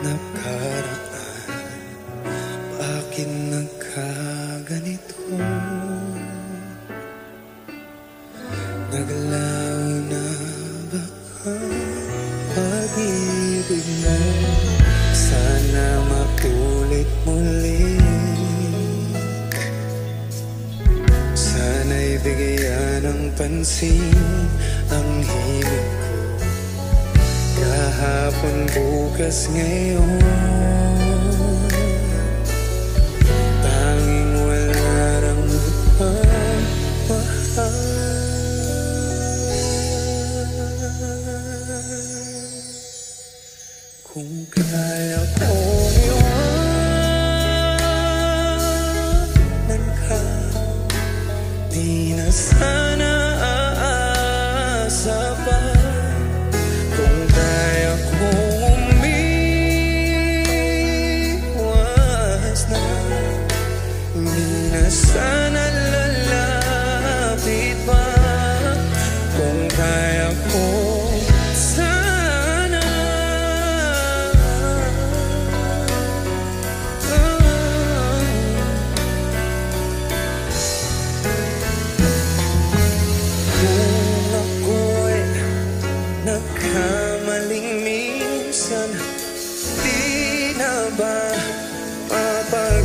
nakaraan? Bakit nagkaganito? Naglaho na ba ang pag-ibig mo? Sana makulit muli. Sana'y bigyan ng pansin ang hiling ko. Kahapon, bukas, ngayon, tanging wala rang magmamahal. Kung kaya kong iwanan ka, di na sana aasa pa. Kung kaya kong umiwas na, di na sana lalapit pa. Kung kaya kong sana kung ako'y nagkamaling minsan, di na ba mapag